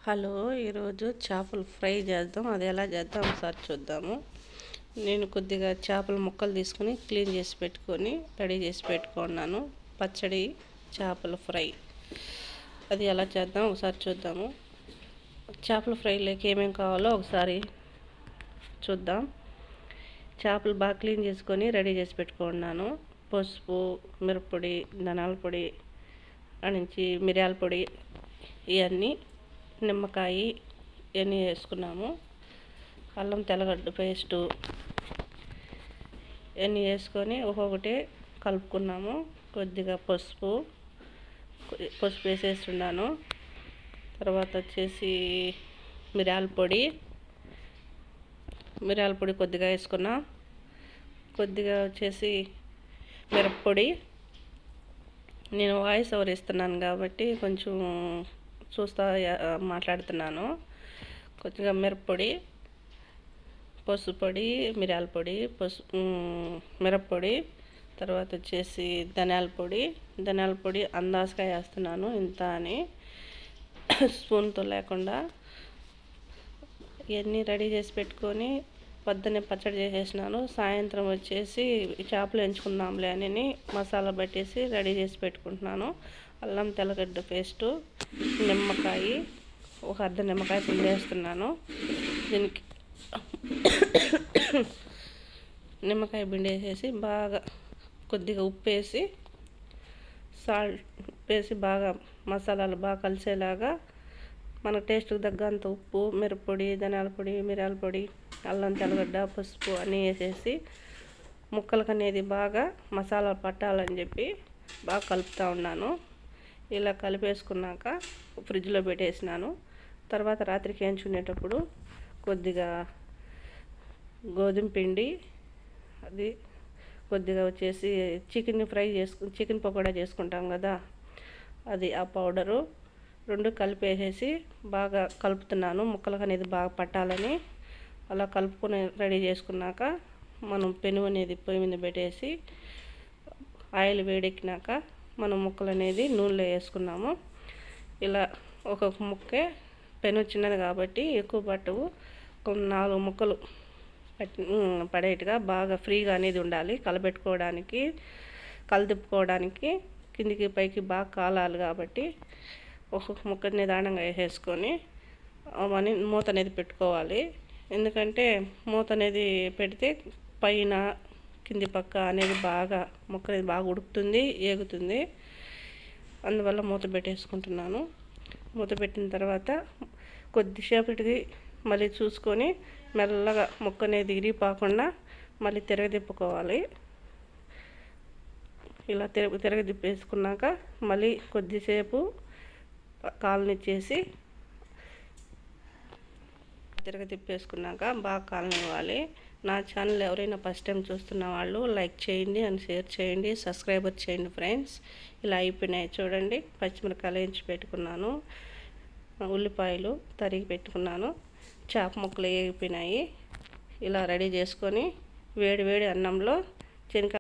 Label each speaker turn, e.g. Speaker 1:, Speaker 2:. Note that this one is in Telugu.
Speaker 1: హలో, ఈరోజు చేపల ఫ్రై చేద్దాం. అది ఎలా చేద్దాం ఒకసారి చూద్దాము. నేను కొద్దిగా చేపల ముక్కలు తీసుకొని క్లీన్ చేసి పెట్టుకొని రెడీ చేసి పెట్టుకున్నాను. పచ్చడి చేపల ఫ్రై అది ఎలా చేద్దాం ఒకసారి చూద్దాము. చేపల ఫ్రైలోకి ఏమేమి కావాలో ఒకసారి చూద్దాం. చేపలు బాగా క్లీన్ చేసుకొని రెడీ చేసి పెట్టుకున్నాను. పసుపు, మిరప్పొడి, ధనియాల పొడి నుంచి మిరియాల పొడి, ఇవన్నీ నిమ్మకాయ ఇవన్నీ వేసుకున్నాము. అల్లం తెల్లగడ్డ పేస్టు ఇవన్నీ వేసుకొని ఒక్కొక్కటి కలుపుకున్నాము. కొద్దిగా పసుపు వేసేస్తున్నాను. తర్వాత వచ్చేసి మిరియాల పొడి కొద్దిగా వేసుకున్నా. కొద్దిగా వచ్చేసి మిరప్పొడి. నేను వాయిస్ ఓవర్ ఇస్తున్నాను కాబట్టి కొంచెం చూస్తా మాట్లాడుతున్నాను. కొద్దిగా మిరప్పొడి, పసుపు పొడి, మిరియాల పొడి, మిరప్పొడి, తర్వాత వచ్చేసి ధనియాల పొడి అందాజుగా వేస్తున్నాను. ఇంత అని స్పూన్తో లేకుండా ఇవన్నీ రెడీ చేసి పెట్టుకొని పొద్దున్నే పచ్చడి చేసేసినాను. సాయంత్రం వచ్చేసి చేపలు ఎంచుకుందాంలే అని మసాలా పట్టేసి రెడీ చేసి పెట్టుకుంటున్నాను. అల్లం తెల్లగడ్డ పేస్టు, నిమ్మకాయ, ఒక అర్ధ నిమ్మకాయ పిండేస్తున్నాను. దీనికి నిమ్మకాయ పిండేసేసి బాగా కొద్దిగా ఉప్పు వేసి సాల్ట్ వేసి బాగా మసాలాలు బాగా కలిసేలాగా మన టేస్ట్కి తగ్గంత ఉప్పు, మిరప్పొడి, ధనియాల పొడి, మిరియాల పొడి, అల్లం తెల్లగడ్డ, పసుపు అన్నీ వేసేసి ముక్కలకు అనేది బాగా మసాలా పట్టాలని చెప్పి బాగా కలుపుతూ ఉన్నాను. ఇలా కలిపేసుకున్నాక ఫ్రిడ్జ్లో పెట్టేసినాను. తర్వాత రాత్రికి వేయించుకునేటప్పుడు కొద్దిగా గోధుమ పిండి, అది కొద్దిగా వచ్చేసి చికెన్ పకోడా చేసుకుంటాం కదా, అది ఆ పౌడరు రెండు కలిపేసేసి బాగా కలుపుతున్నాను. ముక్కలకు అనేది బాగా పట్టాలని అలా కలుపుకొని రెడీ చేసుకున్నాక మనం పెనుగు అనేది పొయ్యి మీద పెట్టేసి ఆయిల్ వేడెక్కినాక మనం ముక్కలు అనేది నూనెలో వేసుకున్నాము. ఇలా ఒక్కొక్క ముక్కే పెనుగు చిన్నది కాబట్టి ఎక్కువ పట్టవు. 4 ముక్కలు పడేట్టుగా బాగా ఫ్రీగా అనేది ఉండాలి. కలబెట్టుకోవడానికి, కలదిప్పుకోవడానికి కిందికి పైకి బాగా కాలాలి కాబట్టి ఒక్కొక్క ముక్క నిదానంగా వేసేసుకొని మూత అనేది పెట్టుకోవాలి. ఎందుకంటే మూత అనేది పెడితే పైన కింది పక్క అనేది బాగా ముక్క అనేది బాగా ఉడుకుతుంది, ఏగుతుంది. అందువల్ల మూత పెట్టేసుకుంటున్నాను. మూత పెట్టిన తర్వాత కొద్దిసేపటికి మళ్ళీ చూసుకొని మెల్లగా ముక్క అనేది ఇరిగిపోకుండా మళ్ళీ తిరగదిప్పుకోవాలి. ఇలా తిరగదిప్పేసుకున్నాక మళ్ళీ కొద్దిసేపు కాలనిచ్చేసి తిరగతిప్పేసుకున్నాక బాగా కాలనివ్వాలి. నా ఛానల్ ఎవరైనా ఫస్ట్ టైం చూస్తున్న వాళ్ళు లైక్ చేయండి అండ్ షేర్ చేయండి, సబ్స్క్రైబర్ చేయండి ఫ్రెండ్స్. ఇలా అయిపోయినాయి చూడండి. పచ్చిమిరకాయలు వేయించి పెట్టుకున్నాను, ఉల్లిపాయలు తరిగి పెట్టుకున్నాను, చేప ముక్కలు వేగిపోయినాయి. ఇలా రెడీ చేసుకొని వేడి వేడి అన్నంలో